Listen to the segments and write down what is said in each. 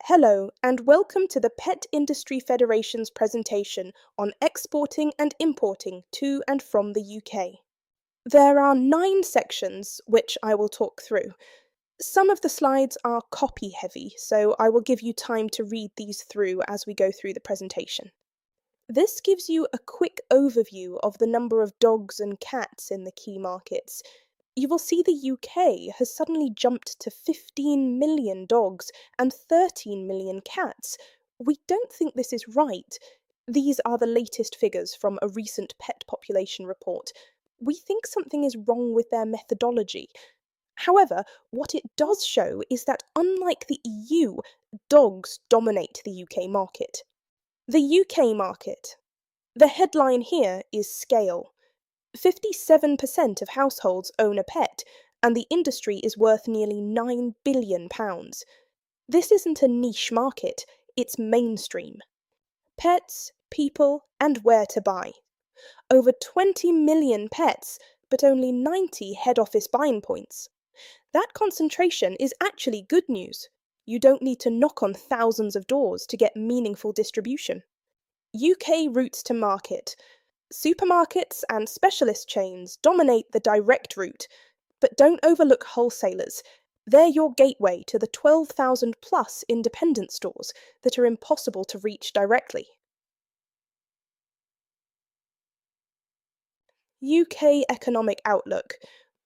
Hello, and welcome to the Pet Industry Federation's presentation on exporting and importing to and from the UK. There are 9 sections which I will talk through. Some of the slides are copy heavy, so I will give you time to read these through as we go through the presentation. This gives you a quick overview of the number of dogs and cats in the key markets. You will see the UK has suddenly jumped to 15 million dogs and 13 million cats. We don't think this is right. These are the latest figures from a recent pet population report. We think something is wrong with their methodology. However, what it does show is that unlike the EU, dogs dominate the UK market. The UK market. The headline here is scale. 57% of households own a pet, and the industry is worth nearly £9 billion. This isn't a niche market, it's mainstream. Pets, people, and where to buy. Over 20 million pets, but only 90 head office buying points. That concentration is actually good news. You don't need to knock on thousands of doors to get meaningful distribution. UK routes to market. Supermarkets and specialist chains dominate the direct route, but don't overlook wholesalers. They're your gateway to the 12,000 plus independent stores that are impossible to reach directly. UK economic outlook.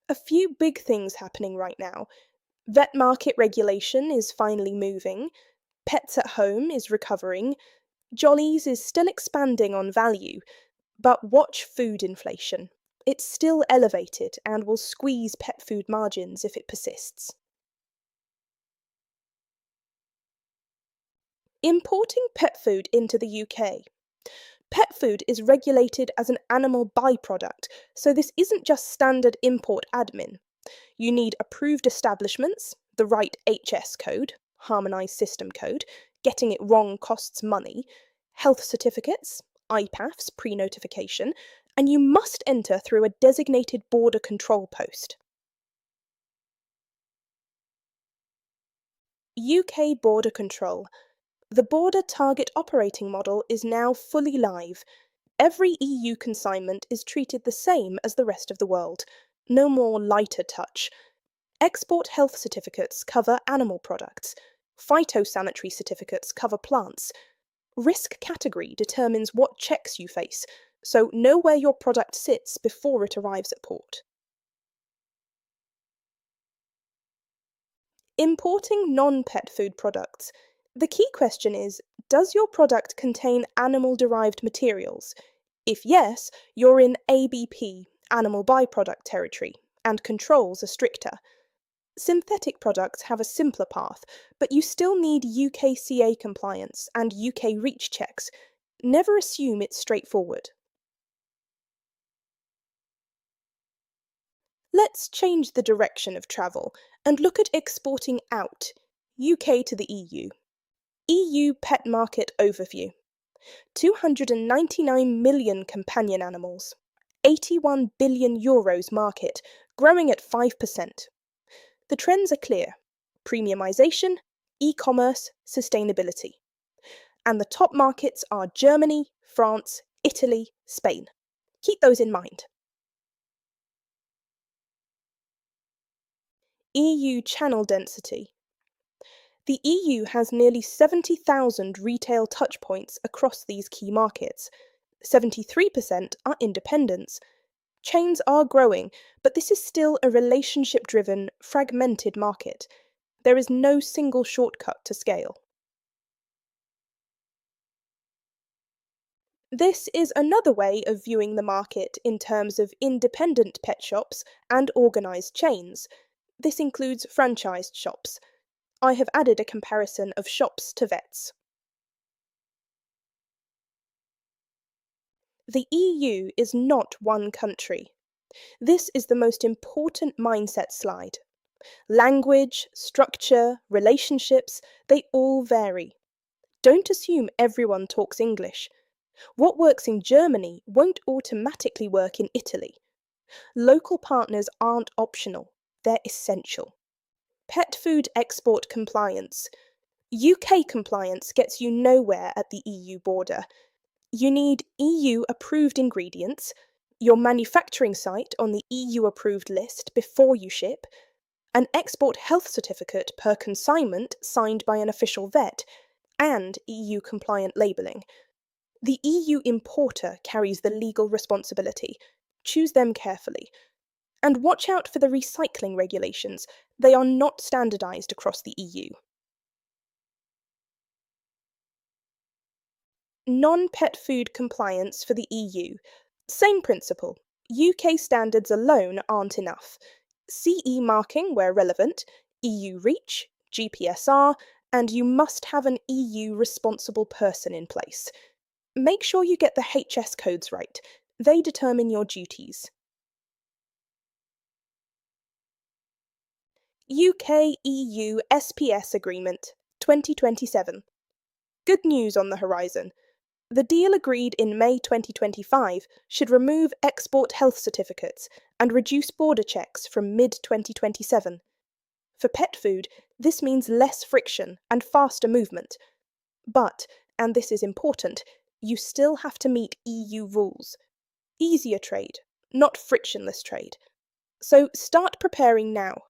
A few big things happening right now. Vet market regulation is finally moving. Pets at home is recovering. Jollyes is still expanding on value. But watch food inflation. It's still elevated and will squeeze pet food margins if it persists. Importing pet food into the UK. Pet food is regulated as an animal byproduct, so this isn't just standard import admin. You need approved establishments, the right HS code, Harmonised System Code, getting it wrong costs money, health certificates, IPAFs pre-notification, and you must enter through a designated border control post. UK border control. The border target operating model is now fully live. Every EU consignment is treated the same as the rest of the world. No more lighter touch. Export health certificates cover animal products. Phytosanitary certificates cover plants. Risk category determines what checks you face, so know where your product sits before it arrives at port. Importing non-pet food products. The key question is, does your product contain animal-derived materials? If yes, you're in ABP, animal byproduct territory, and controls are stricter. Synthetic products have a simpler path, but you still need UKCA compliance and UK REACH checks. Never assume it's straightforward. Let's change the direction of travel and look at exporting out, UK to the EU. EU pet market overview. 299 million companion animals. 81 billion euros market, growing at 5%. The trends are clear: premiumisation, e-commerce, sustainability. And the top markets are Germany, France, Italy, Spain. Keep those in mind. EU channel density. The EU has nearly 70,000 retail touchpoints across these key markets. 73% are independents. Chains are growing, but this is still a relationship-driven, fragmented market. There is no single shortcut to scale. This is another way of viewing the market in terms of independent pet shops and organised chains. This includes franchised shops. I have added a comparison of shops to vets. The EU is not one country. This is the most important mindset slide. Language, structure, relationships, they all vary. Don't assume everyone talks English. What works in Germany won't automatically work in Italy. Local partners aren't optional, they're essential. Pet food export compliance. UK compliance gets you nowhere at the EU border. You need EU approved ingredients, your manufacturing site on the EU approved list before you ship, an export health certificate per consignment signed by an official vet, and EU compliant labelling. The EU importer carries the legal responsibility. Choose them carefully. And watch out for the recycling regulations. They are not standardised across the EU. Non-pet food compliance for the EU. Same principle. UK standards alone aren't enough. CE marking where relevant, EU REACH, GPSR, and you must have an EU responsible person in place. Make sure you get the HS codes right. They determine your duties. UK EU SPS Agreement 2027. Good news on the horizon. The deal agreed in May 2025 should remove export health certificates and reduce border checks from mid-2027. For pet food, this means less friction and faster movement. But, and this is important, you still have to meet EU rules. Easier trade, not frictionless trade. So start preparing now.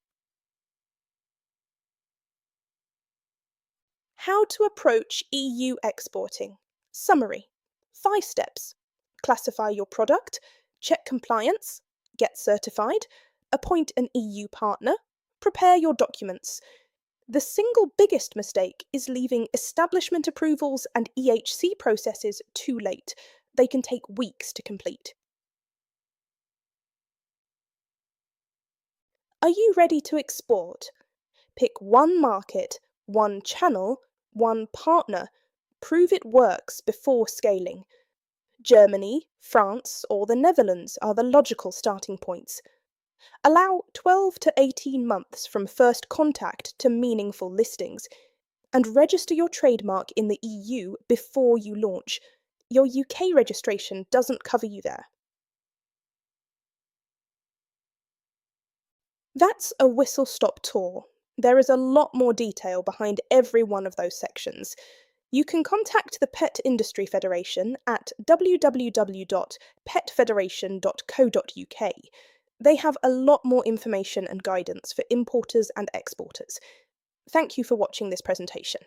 How to approach EU exporting. Summary. 5 steps. Classify your product, check compliance, get certified, appoint an EU partner, prepare your documents. The single biggest mistake is leaving establishment approvals and EHC processes too late. They can take weeks to complete. Are you ready to export? Pick one market, one channel, one partner. Prove it works before scaling. Germany, France, or the Netherlands are the logical starting points. Allow 12 to 18 months from first contact to meaningful listings, and register your trademark in the EU before you launch. Your UK registration doesn't cover you there. That's a whistle-stop tour. There is a lot more detail behind every one of those sections. You can contact the Pet Industry Federation at www.petfederation.co.uk. They have a lot more information and guidance for importers and exporters. Thank you for watching this presentation.